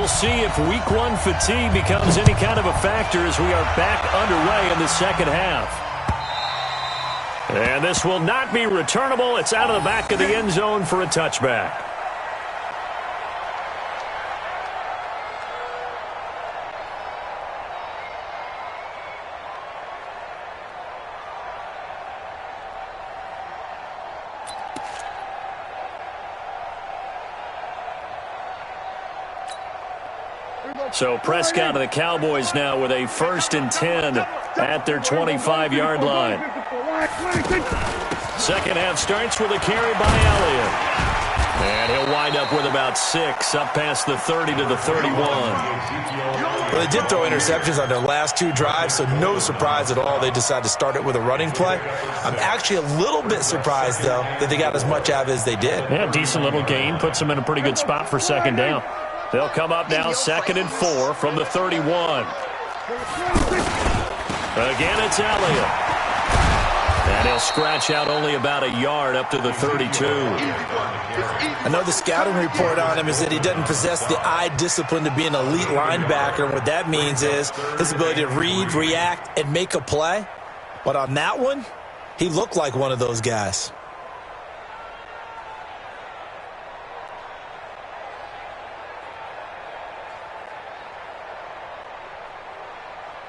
we'll see if Week 1 fatigue becomes any kind of a factor as we are back underway in the second half. And this will not be returnable. It's out of the back of the end zone for a touchback. So Prescott and the Cowboys now with a 1st and 10 at their 25-yard line. Second half starts with a carry by Elliott. And he'll wind up with about 6 up past the 30 to the 31. Well, they did throw interceptions on their last 2 drives, so no surprise at all they decided to start it with a running play. I'm actually a little bit surprised, though, that they got as much out of it as they did. Yeah, decent little gain. Puts them in a pretty good spot for second down. They'll come up now 2nd and 4 from the 31. Again, it's Elliott. And he'll scratch out only about a yard up to the 32. I know the scouting report on him is that he doesn't possess the eye discipline to be an elite linebacker. And what that means is his ability to read, react, and make a play. But on that one, he looked like one of those guys.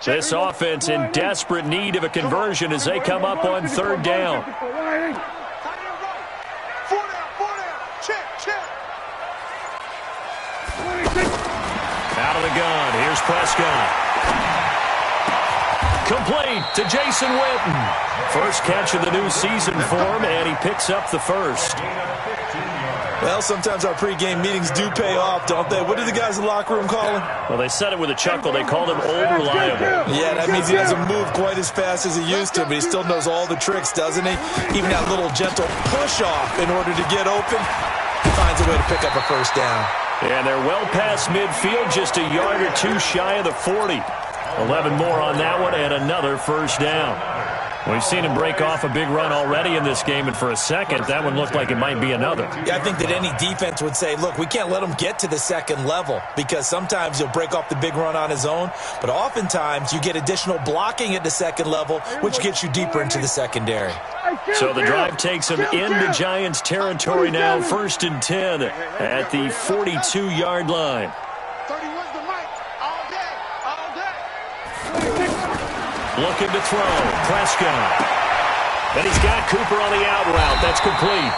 This offense in desperate need of a conversion as they come up on 3rd down. Out of the gun. Here's Prescott. Complete to Jason Witten. First catch of the new season for him, and he picks up the 1st. Well, sometimes our pregame meetings do pay off, don't they? What do the guys in the locker room call him? Well, they said it with a chuckle. They called him Old Reliable. Yeah, that means he doesn't move quite as fast as he used to, but he still knows all the tricks, doesn't he? Even that little gentle push-off in order to get open, he finds a way to pick up a 1st down. And they're well past midfield, just a yard or 2 shy of the 40. 11 more on that one, and another 1st down. We've seen him break off a big run already in this game, and for a second, that one looked like it might be another. Yeah, I think that any defense would say, look, we can't let him get to the 2nd level, because sometimes he'll break off the big run on his own, but oftentimes you get additional blocking at the 2nd level, which gets you deeper into the secondary. So the drive takes him into Giants territory now, 1st and 10 at the 42-yard line. Looking to throw, Prescott. And he's got Cooper on the out route. That's complete.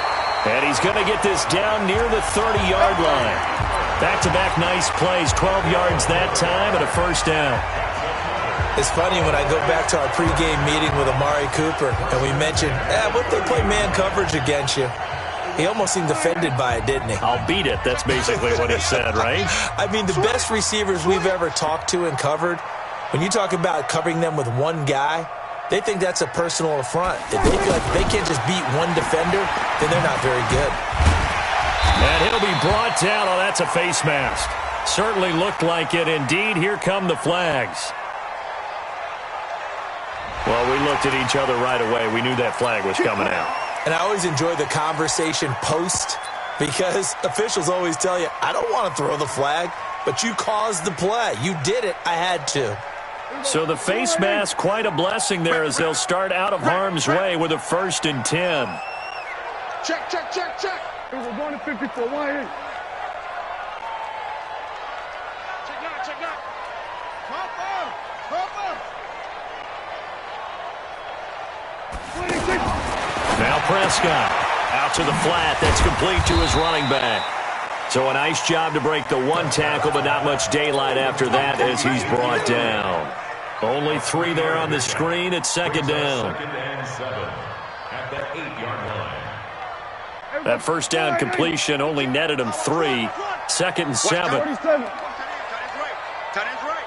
And he's going to get this down near the 30-yard line. Back-to-back nice plays, 12 yards that time and a 1st down. It's funny when I go back to our pregame meeting with Amari Cooper, and we mentioned, what if they play man coverage against you? He almost seemed offended by it, didn't he? I'll beat it. That's basically what he said, right? I mean, the best receivers we've ever talked to and covered, when you talk about covering them with one guy, they think that's a personal affront. If they feel like they can't just beat one defender, then they're not very good. And he'll be brought down. Oh, that's a face mask. Certainly looked like it. Indeed, here come the flags. Well, we looked at each other right away. We knew that flag was coming out. And I always enjoy the conversation post, because officials always tell you, I don't want to throw the flag, but you caused the play. You did it. I had to. So the face mask, quite a blessing there as they'll start out of harm's way with a 1st and 10. Check. We're going to 54. Why ain't? Check out. Come on. Now Prescott out to the flat. That's complete to his running back. So a nice job to break the 1 tackle, but not much daylight after that as he's brought down. Only 3 there on the screen. It's 2nd down. 2nd and 7 at the 8-yard line. That 1st down completion only netted him 3. 2nd and 7. Tight end's right.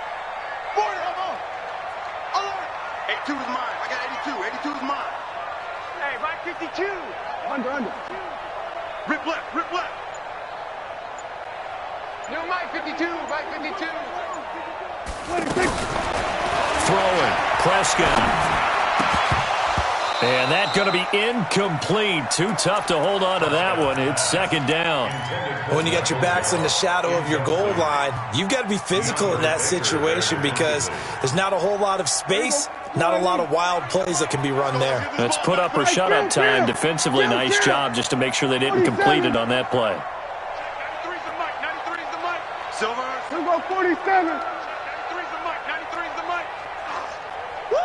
82 is mine. I got 82. 82 is mine. Hey, right 52. Under. Rip left. No, Mike 52. Mike 52. Throwing. Prescott. And that's going to be incomplete. Too tough to hold on to that one. It's second down. When you got your backs in the shadow of your goal line, you've got to be physical in that situation because there's not a whole lot of space, not a lot of wild plays that can be run there. It's put up or shut up time. Defensively, nice job just to make sure they didn't complete it on that play. 93's the mic. 93's the mic. Silver. Let's go 47. 93's the mic. 93's the mic. Woo!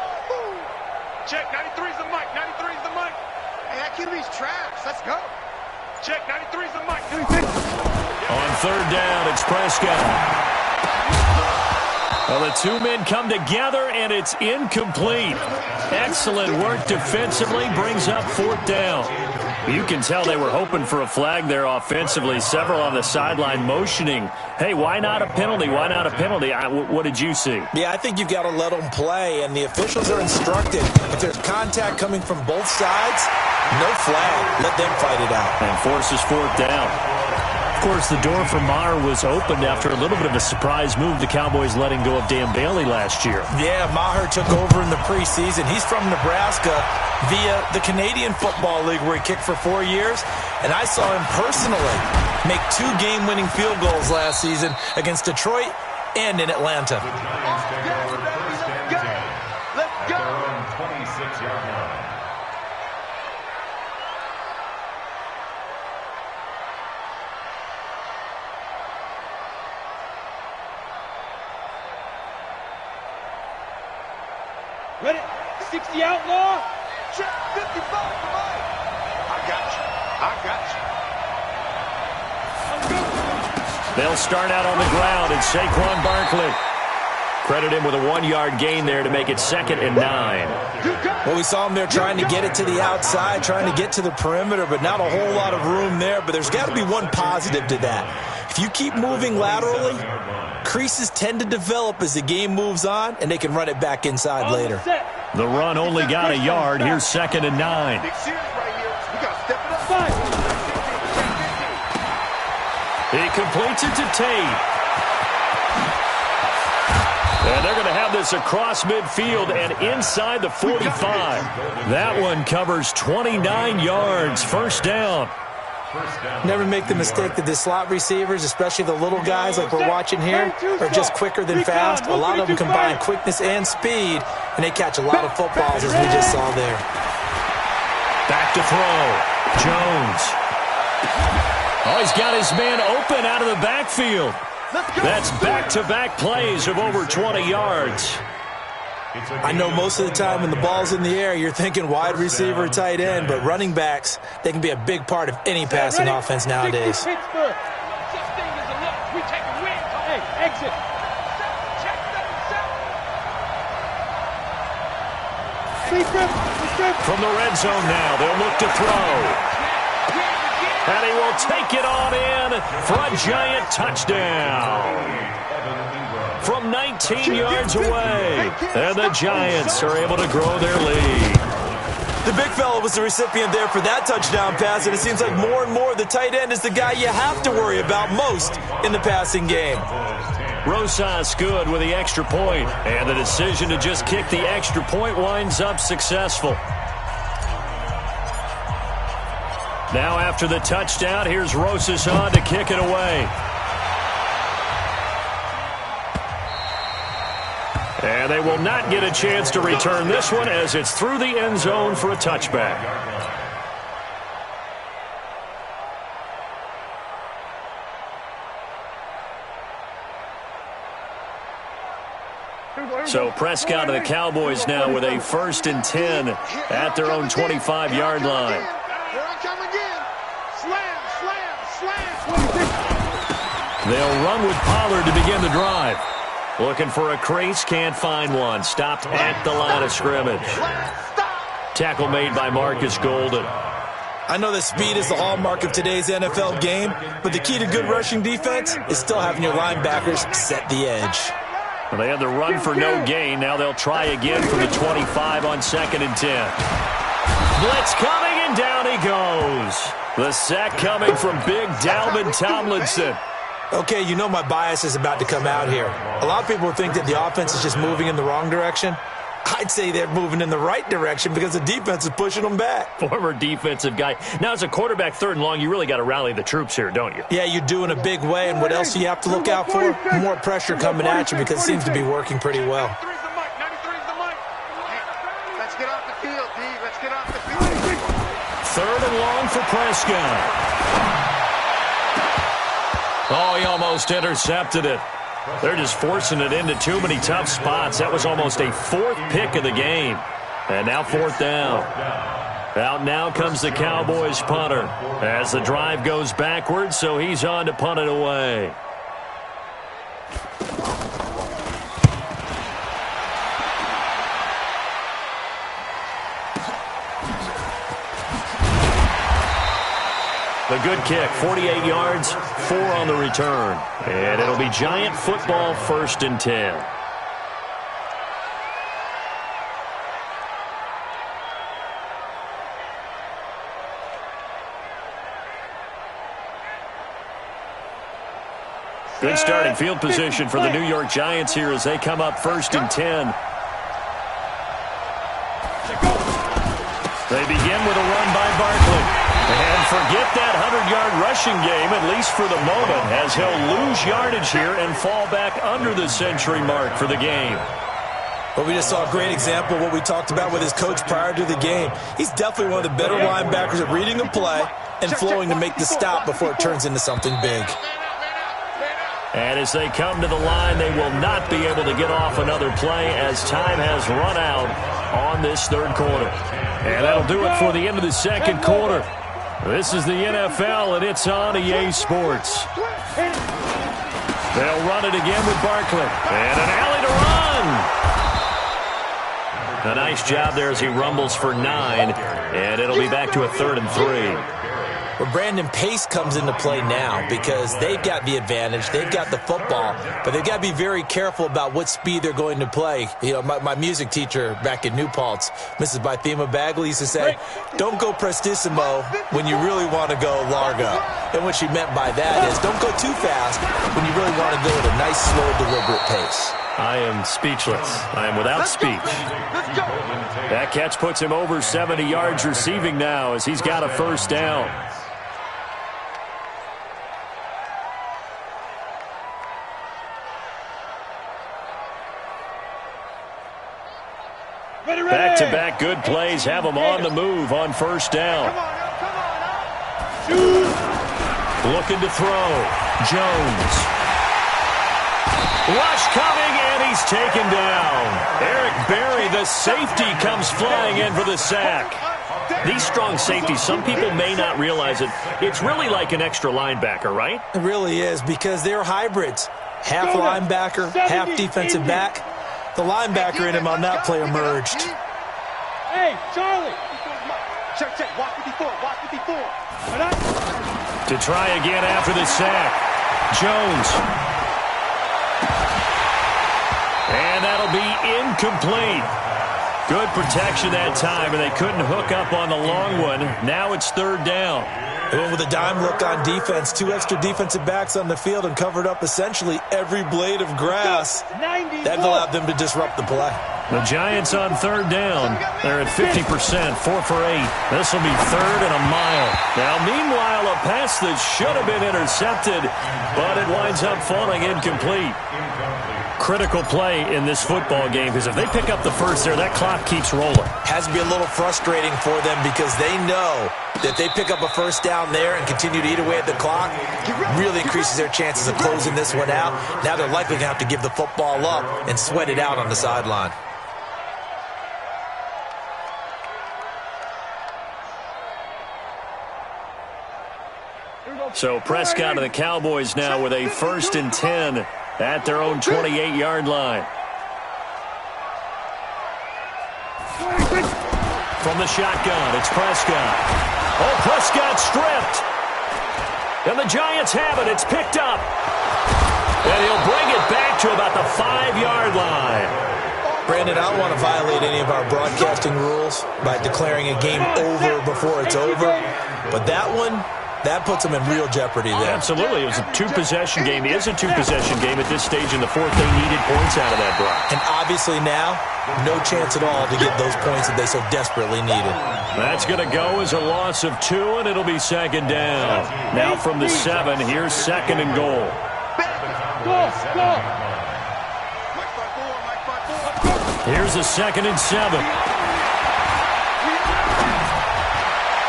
Check. 93's the mic. 93's the mic. Hey, that QB's trash. Let's go. Check. 93's the mic. On third down, it's Prescott. Well, the two men come together, and it's incomplete. Excellent work defensively, brings up fourth down. You can tell they were hoping for a flag there offensively. Several on the sideline motioning, hey, why not a penalty? Why not a penalty? What did you see? Yeah, I think you've got to let them play, and the officials are instructed. If there's contact coming from both sides, no flag. Let them fight it out. And forces fourth down. Of course, the door for Maher was opened after a little bit of a surprise move. The Cowboys letting go of Dan Bailey last year. Yeah, Maher took over in the preseason. He's from Nebraska via the Canadian Football League where he kicked for 4 years. And I saw him personally make 2 game-winning field goals last season against Detroit and in Atlanta. Let's go. 26-yard line. Ready? 60 outlaw. Check. 55 the mic. I got you. They'll start out on the ground, and Saquon Barkley. Credit him with a 1-yard gain there to make it 2nd and 9. Well, we saw him there trying to get it to the outside, trying to get to the perimeter, but not a whole lot of room there. But there's got to be one positive to that. If you keep moving laterally, creases tend to develop as the game moves on, and they can run it back inside later. The run only got a yard. Here's 2nd and 9. Big series right here. We got to step it up. He completes it to Tate. And they're going to have this across midfield and inside the 45. That one covers 29 yards. First down. Never make the mistake that the slot receivers, especially the little guys like we're watching here, are just quicker than fast. A lot of them combine quickness and speed, and they catch a lot of footballs, as we just saw there. Back to throw. Jones. Oh, he's got his man open out of the backfield. That's back-to-back plays of over 20 yards. I know most of the time when the ball's in the air, you're thinking wide receiver, tight end, but running backs, they can be a big part of any passing offense nowadays. From the red zone now, they'll look to throw. And he will take it on in for a giant touchdown. From 19 yards away. And the Giants are able to grow their lead. The big fella was the recipient there for that touchdown pass, and it seems like more and more the tight end is the guy you have to worry about most in the passing game. Rosas good with the extra point, and the decision to just kick the extra point winds up successful. Now after the touchdown, here's Rosas on to kick it away. And they will not get a chance to return this one as it's through the end zone for a touchback. So Prescott and the Cowboys now with a 1st and 10 at their own 25-yard line. Here I come again. Slam, slam, slam. They'll run with Pollard to begin the drive. Looking for a crease, can't find one. Stopped at the line of scrimmage. Tackle made by Marcus Golden. I know that speed is the hallmark of today's NFL game, but the key to good rushing defense is still having your linebackers set the edge. Well, they had the run for no gain. Now they'll try again from the 25 on 2nd and 10. Blitz coming, and down he goes. The sack coming from big Dalvin Tomlinson. Okay, you know my bias is about to come out here. A lot of people think that the offense is just moving in the wrong direction. I'd say they're moving in the right direction because the defense is pushing them back. Former defensive guy. Now, as a quarterback, 3rd and long, you really got to rally the troops here, don't you? Yeah, you do in a big way. And what else do you have to look out for? More pressure coming at you because it seems to be working pretty well. 93's the mic. 93's the mic. Let's get off the field, D. Let's get off the field. 3rd and long for Prescott. Oh, he almost intercepted it. They're just forcing it into too many tough spots. That was almost a 4th pick of the game. And now 4th down. Out now comes the Cowboys punter as the drive goes backwards, so he's on to punt it away. The good kick, 48 yards, 4 on the return. And it'll be Giant football, 1st and 10. Good starting field position for the New York Giants here as they come up 1st and 10. They begin with a run by Barkley. And forget that 100-yard rushing game, at least for the moment, as he'll lose yardage here and fall back under the century mark for the game. Well, we just saw a great example of what we talked about with his coach prior to the game. He's definitely one of the better linebackers at reading a play and flowing to make the stop before it turns into something big. And as they come to the line, they will not be able to get off another play as time has run out on this 3rd quarter. And that'll do it for the end of the 2nd quarter. This is the NFL, and it's on EA Sports. They'll run it again with Barkley. And an alley to run. A nice job there as he rumbles for 9. And it'll be back to a 3rd and 3. Well, Brandon, pace comes into play now because they've got the advantage. They've got the football, but they've got to be very careful about what speed they're going to play. You know, my music teacher back in New Paltz, Mrs. Bythema Bagley, used to say, don't go prestissimo when you really want to go largo. And what she meant by that is don't go too fast when you really want to go at a nice, slow, deliberate pace. I am speechless. I am without speech. That catch puts him over 70 yards receiving now as he's got a 1st down. Back-to-back good plays have them on the move on 1st down. Looking to throw. Jones. Rush coming, and he's taken down. Eric Berry, the safety, comes flying in for the sack. These strong safeties, some people may not realize it. It's really like an extra linebacker, right? It really is because they're hybrids. Half linebacker, half defensive back. The linebacker in him on that play emerged. Hey, Charlie! Check. Walk 54. To try again after the sack. Jones. And that'll be incomplete. Good protection that time, and they couldn't hook up on the long one. Now it's 3rd down. They went with a dime look on defense. 2 extra defensive backs on the field and covered up essentially every blade of grass. That allowed them to disrupt the play. The Giants on 3rd down. They're at 50%, 4 for 8. This will be 3rd and a mile. Now, meanwhile, a pass that should have been intercepted, but it winds up falling incomplete. Critical play in this football game because if they pick up the 1st there, that clock keeps rolling. Has to be a little frustrating for them because they know that they pick up a 1st down there and continue to eat away at the clock, really increases their chances of closing this one out. Now they're likely going to have to give the football up and sweat it out on the sideline. So Prescott and the Cowboys now with a 1st and 10 at their own 28-yard line. From the shotgun, it's Prescott. Oh, Prescott stripped. And the Giants have it. It's picked up. And he'll bring it back to about the 5-yard line. Brandon, I don't want to violate any of our broadcasting rules by declaring a game over before it's over. But that one That puts them in real jeopardy there. Absolutely. It was a two-possession game. It is a two-possession game at this stage in the fourth. They needed points out of that drive. And obviously now, no chance at all to get those points that they so desperately needed. That's going to go as a loss of 2, and it'll be second down. Now from the 7, here's second and goal. Here's a second and 7.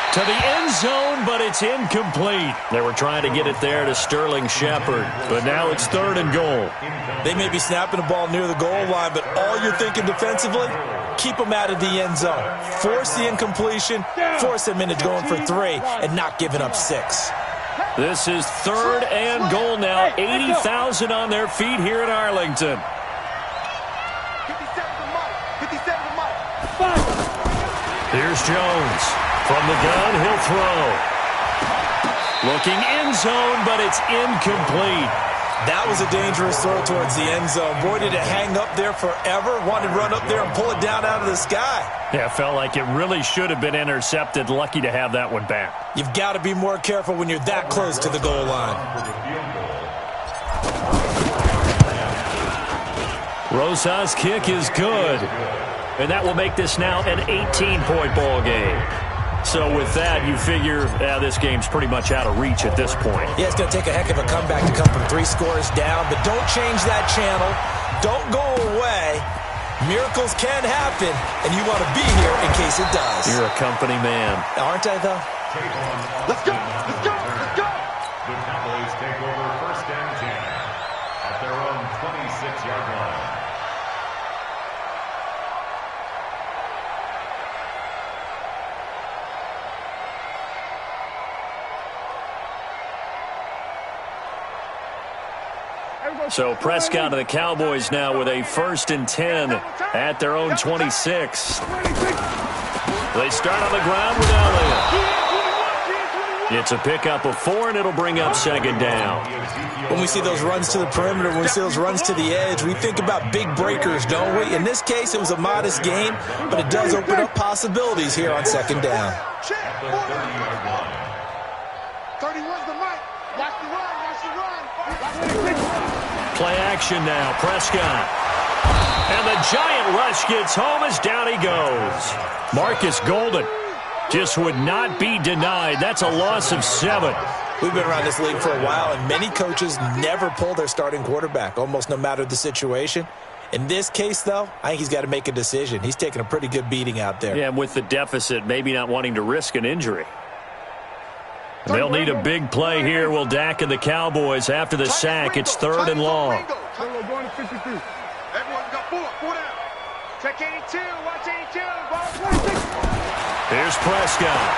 To the end zone, but it's incomplete. They were trying to get it there to Sterling Shepard, but now it's third and goal. They may be snapping the ball near the goal line, but all you're thinking defensively, keep them out of the end zone. Force the incompletion, force them into going for 3, and not giving up 6. This is third and goal now. 80,000 on their feet here in Arlington. Here's Jones. From the gun, he'll throw. Looking end zone, but it's incomplete. That was a dangerous throw towards the end zone. Boy, did it hang up there forever. Wanted to run up there and pull it down out of the sky. Yeah, it felt like it really should have been intercepted. Lucky to have that one back. You've got to be more careful when you're that close to the goal line. Rosa's kick is good. And that will make this now an 18-point ball game. So with that, you figure this game's pretty much out of reach at this point. Yeah, it's going to take a heck of a comeback to come from 3 scores down, but don't change that channel. Don't go away. Miracles can happen, and you want to be here in case it does. You're a company man. Aren't I, though? Let's go! Let's go! Let's go! The Cowboys take over first and 10 at their own 26-yard line. So Prescott and the Cowboys now with a first and 10 at their own 26. They start on the ground with Elliott. It's a pickup of 4, and it'll bring up second down. When we see those runs to the perimeter, when we see those runs to the edge, we think about big breakers, don't we? In this case, it was a modest gain, but it does open up possibilities here on second down. 31's the mic. Watch the run. Watch the run. Play action now. Prescott. And the giant rush gets home as down he goes. Marcus Golden just would not be denied. That's a loss of 7. We've been around this league for a while, and many coaches never pull their starting quarterback, almost no matter the situation. In this case, though, I think he's got to make a decision. He's taking a pretty good beating out there. Yeah, with the deficit, maybe not wanting to risk an injury. They'll need a big play here, will Dak and the Cowboys. After the sack, it's third and long. Everyone's got 4 down. Check 82. Watch 82. Here's Prescott.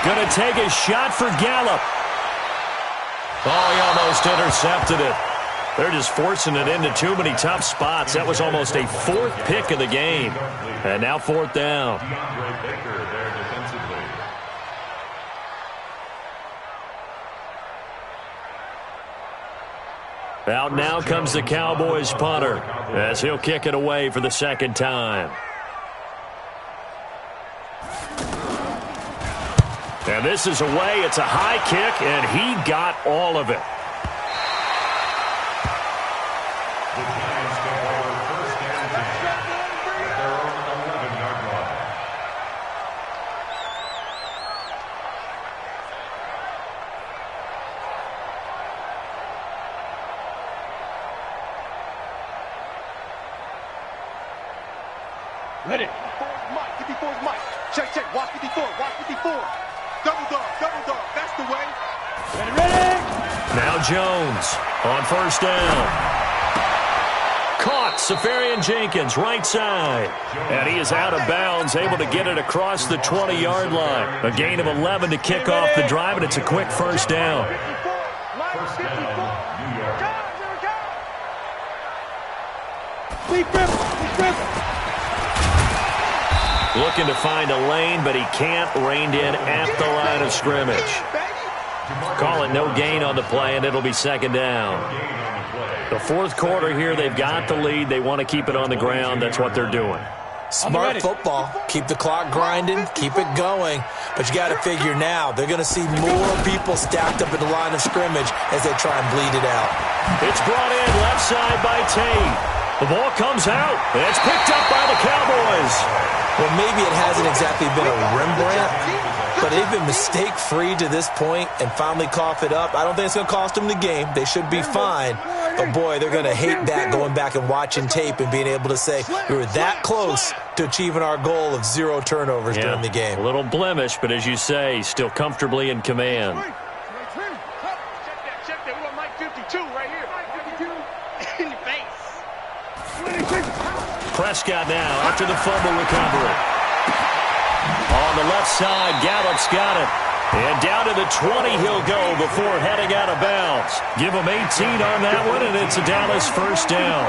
Going to take a shot for Gallup. Oh, he almost intercepted it. They're just forcing it into too many tough spots. That was almost a 4th pick of the game. And now 4th down. Out now comes the Cowboys punter as he'll kick it away for the second time. And this is away. It's a high kick, and he got all of it. The Giants take over first and 10 at their own 11-yard line. Ready. 54's Mike. 54's Mike. Check. Watch 54. Watch 54. Double dog. That's the way. Ready. Now Jones on first down. Caught. Safarian Jenkins, right side. And he is out of bounds, able to get it across the 20-yard line. A gain of 11 to kick off the drive, and it's a quick first down. First down, New York. Looking to find a lane, but he can't. Reined in at the line of scrimmage. Call it no gain on the play, and it'll be second down. The fourth quarter here, they've got the lead. They want to keep it on the ground. That's what they're doing. Smart football. Keep the clock grinding. Keep it going. But you got to figure now, they're going to see more people stacked up at the line of scrimmage as they try and bleed it out. It's brought in left side by Tate. The ball comes out. And it's picked up by the Cowboys. Well, maybe it hasn't exactly been a Rembrandt, but they've been mistake-free to this point and finally cough it up. I don't think it's going to cost them the game. They should be fine. But, boy, they're going to hate that going back and watching tape and being able to say we were that close to achieving our goal of 0 turnovers during the game. A little blemish, but as you say, still comfortably in command. Check that. We want Mike 52 right here. Mike 52 in your face. Prescott now after the fumble recovery. On the left side, Gallup's got it. And down to the 20 he'll go before heading out of bounds. Give him 18 on that one, and it's a Dallas first down.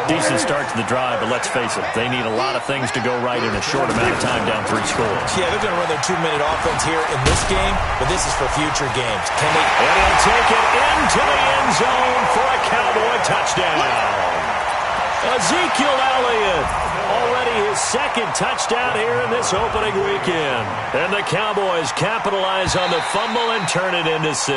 Decent start to the drive, but let's face it, they need a lot of things to go right in a short amount of time down 3 scores. Yeah, they're going to run their 2-minute offense here in this game, but this is for future games. Can they? And he'll take it into the end zone for a Cowboy touchdown. Ezekiel Elliott, already his second touchdown here in this opening weekend. And the Cowboys capitalize on the fumble and turn it into 6.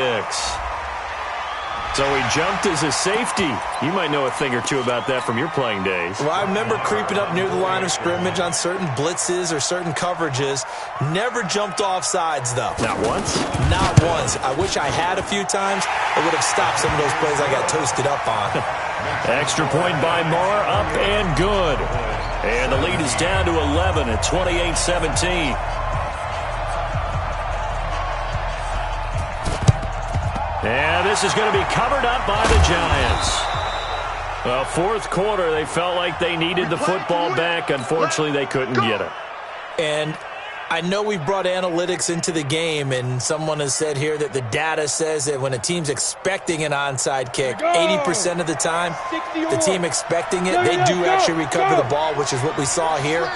So he jumped as a safety. You might know a thing or two about that from your playing days. Well, I remember creeping up near the line of scrimmage on certain blitzes or certain coverages. Never jumped off sides, though. Not once? Not once. I wish I had a few times. It would have stopped some of those plays I got toasted up on. Extra point by Moore, up and good. And the lead is down to 11 at 28-17. And this is going to be covered up by the Giants. Well, fourth quarter, they felt like they needed the football back. Unfortunately, they couldn't get it. And I know we've brought analytics into the game, and someone has said here that the data says that when a team's expecting an onside kick, 80% of the time, the team expecting it, they do actually recover the ball, which is what we saw here.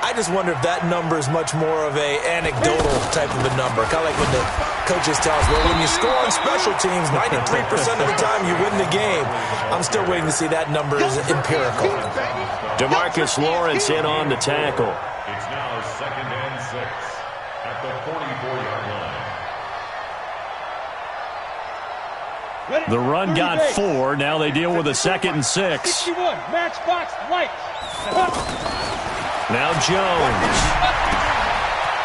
I just wonder if that number is much more of a anecdotal type of a number. Kind of like when the coaches tell us, well, when you score on special teams, 93% of the time you win the game. I'm still waiting to see that number is empirical. DeMarcus Lawrence in on the tackle. It's now 2nd and 6 at the 44-yard line. The run got 4. Now they deal with a 2nd and 6. 61, matchbox lights. Now Jones.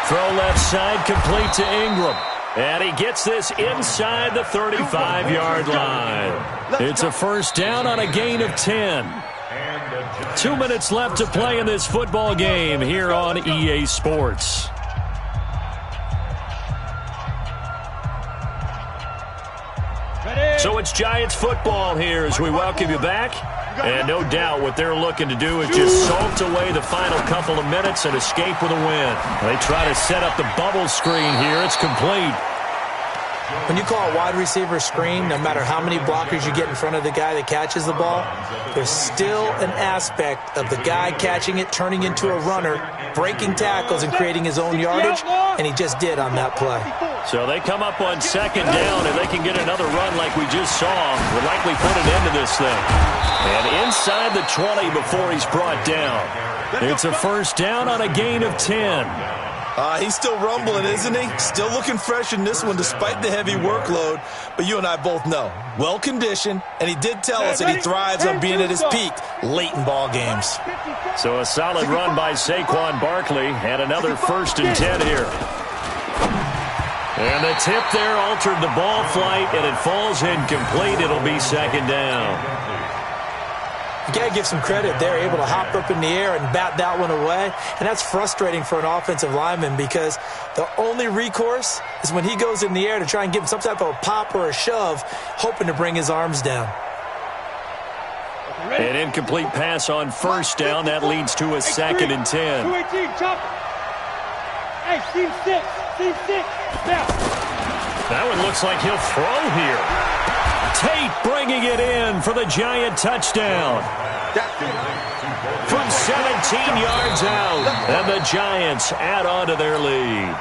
Throw left side, complete to Ingram. And he gets this inside the 35-yard line. It's a first down on a gain of 10. 2 minutes left to play in this football game here on EA Sports. So it's Giants football here as we welcome you back. And no doubt what they're looking to do is just salt away the final couple of minutes and escape with a win. They try to set up the bubble screen here. It's complete. When you call a wide receiver screen, no matter how many blockers you get in front of the guy that catches the ball, there's still an aspect of the guy catching it, turning into a runner, breaking tackles and creating his own yardage, and he just did on that play. So they come up on 2nd down, and they can get another run like we just saw. Would likely put an end to this thing. And inside the 20 before he's brought down. It's a first down on a gain of 10. He's still rumbling, isn't he? Still looking fresh in this one despite the heavy workload. But you and I both know, well-conditioned, and he did tell us that he thrives on being at his peak late in ball games. So a solid run by Saquon Barkley, and another 1st and 10 here. And the tip there altered the ball flight, and it falls incomplete. It'll be 2nd down. You got to give some credit. They're able to hop up in the air and bat that one away. And that's frustrating for an offensive lineman because the only recourse is when he goes in the air to try and give him some type of a pop or a shove, hoping to bring his arms down. An incomplete pass on 1st down. That leads to a 2nd and 10. 218, chop. Hey, team 6. Now. That one looks like he'll throw here. Tate bringing it in for the Giant touchdown. From 17 yards out. And the Giants add on to their lead.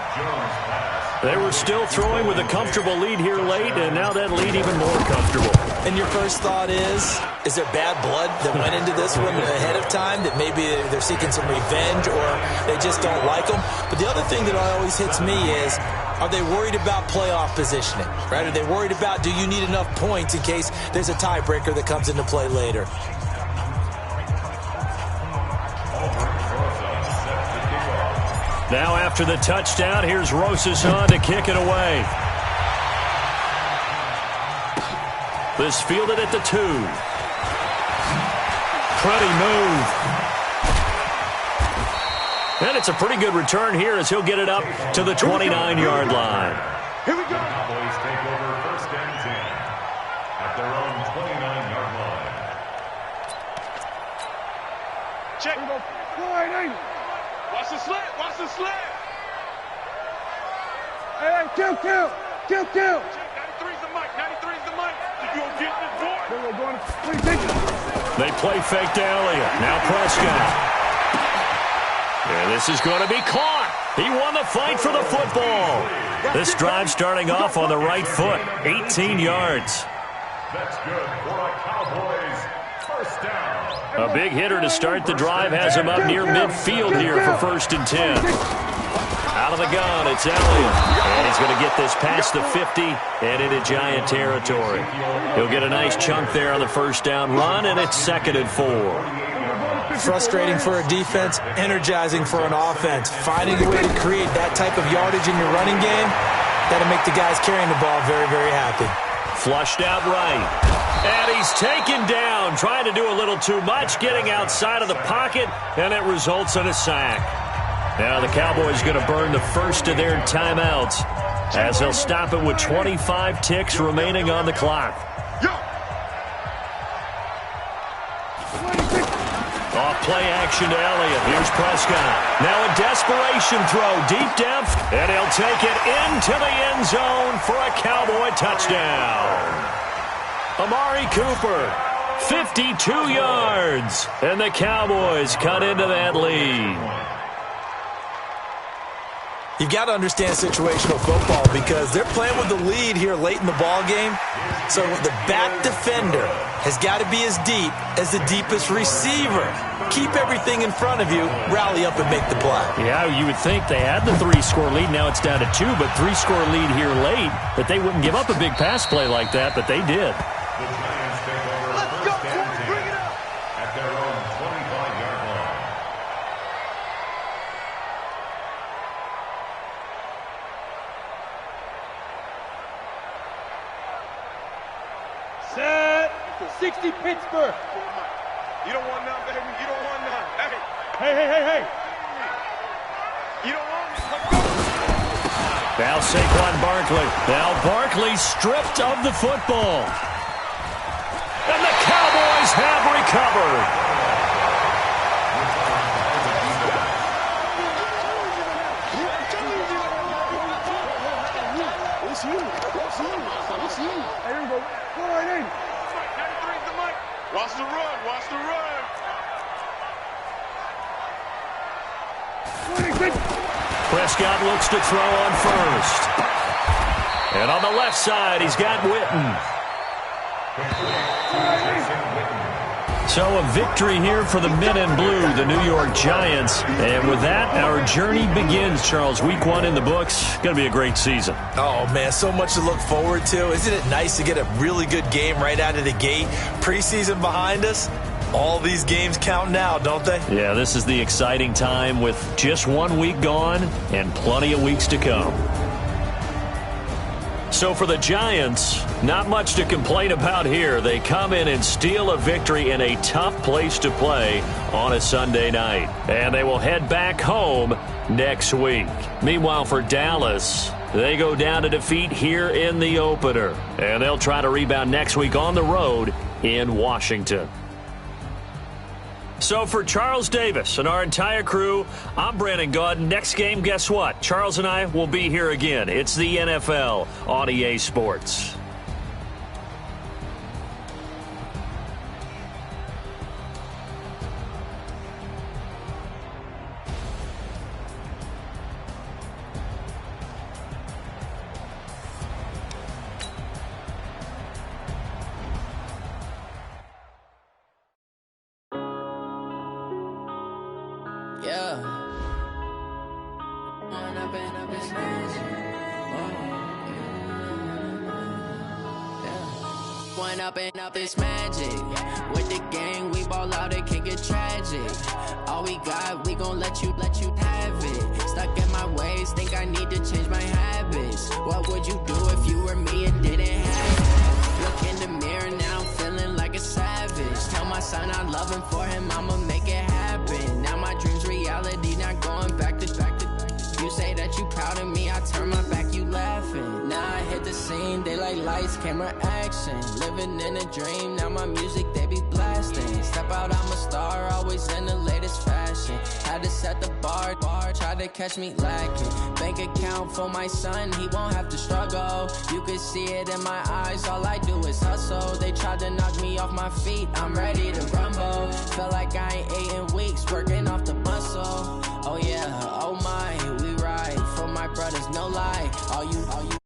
They were still throwing with a comfortable lead here late, and now that lead even more comfortable. And your first thought is there bad blood that went into this one ahead of time, that maybe they're seeking some revenge or they just don't like them? But the other thing that always hits me is, are they worried about playoff positioning, right? Are they worried about, do you need enough points in case there's a tiebreaker that comes into play later? Now after the touchdown, here's Rosas on to kick it away. This fielded at the 2. Pretty move. And it's a pretty good return here as he'll get it up to the 29-yard line. Here we go. Cowboys take over 1st and 10 at their own 29-yard line. Check. Here we go. Forward, watch the slant. Watch the slant. Hey, kill. 93's the mic. 93's the mic. You gonna get this board? We're going to They play fake to Elliott. Now Prescott. And this is going to be caught. He won the fight for the football. This drive starting off on the right foot. 18 yards. That's good for a Cowboys 1st down. A big hitter to start the drive has him up near midfield here for 1st and 10. Out of the gun, it's Elliott. And he's going to get this past the 50 and into Giant territory. He'll get a nice chunk there on the 1st down run, and it's 2nd and 4. Frustrating for a defense, energizing for an offense. Finding a way to create that type of yardage in your running game, that'll make the guys carrying the ball very, very happy. Flushed out right. And he's taken down, trying to do a little too much, getting outside of the pocket, and it results in a sack. Now the Cowboys going to burn the first of their timeouts as they'll stop it with 25 ticks remaining on the clock. Off play action to Elliott. Here's Prescott. Now a desperation throw deep down. And he'll take it into the end zone for a Cowboy touchdown. Amari Cooper, 52 yards. And the Cowboys cut into that lead. You've got to understand situational football because they're playing with the lead here late in the ball game. So the back defender has got to be as deep as the deepest receiver. Keep everything in front of you, rally up and make the play. Yeah, you would think they had the 3-score lead. Now it's down to 2, but 3-score lead here late. That they wouldn't give up a big pass play like that, but they did. The Giants take over 1st and 10 at their own 25-yard line. Set. 60 Pittsburgh. You don't want none, baby. You don't want none. Hey. You don't want none. Now Saquon Barkley. Now Barkley stripped of the football. And the Cowboys have recovered. Watch the run. Watch the run. Prescott looks to throw on first. And on the left side, he's got Witten. So a victory here for the men in blue, the New York Giants. And with that, our journey begins, Charles. Week 1 in the books. Going to be a great season. Oh, man, so much to look forward to. Isn't it nice to get a really good game right out of the gate? Preseason behind us. All these games count now, don't they? Yeah, this is the exciting time with just 1 week gone and plenty of weeks to come. So for the Giants, not much to complain about here. They come in and steal a victory in a tough place to play on a Sunday night. And they will head back home next week. Meanwhile, for Dallas, they go down to defeat here in the opener. And they'll try to rebound next week on the road in Washington. So for Charles Davis and our entire crew, I'm Brandon Gaudin. Next game, guess what? Charles and I will be here again. It's the NFL on EA Sports. Yeah. When I've been up this magic. When up this magic. With the gang, we ball out, it can get tragic. All we got, we gon' let you have it. Stuck in my ways, think I need to change my habits. What would you do if you were me and didn't have it? Look in the mirror now, feeling like a savage. Tell my son I love him, for him I'ma make it happen. Now my dream's reality, not going back to. You say that you proud of me, I turn my back, you laughing. Now I hit the scene, they like lights, camera, action. Living in a dream, now my music, they be blasting. Step out, I'm a star, always in the latest fashion. Had to set the bar, try to catch me lacking. Bank account for my son, he won't have to struggle. You can see it in my eyes, all I do is hustle. They tried to knock me off my feet, I'm ready to rumble. Feel like I ain't ate in weeks, working off the muscle. Oh yeah, oh my, we ride for my brothers, no lie. All you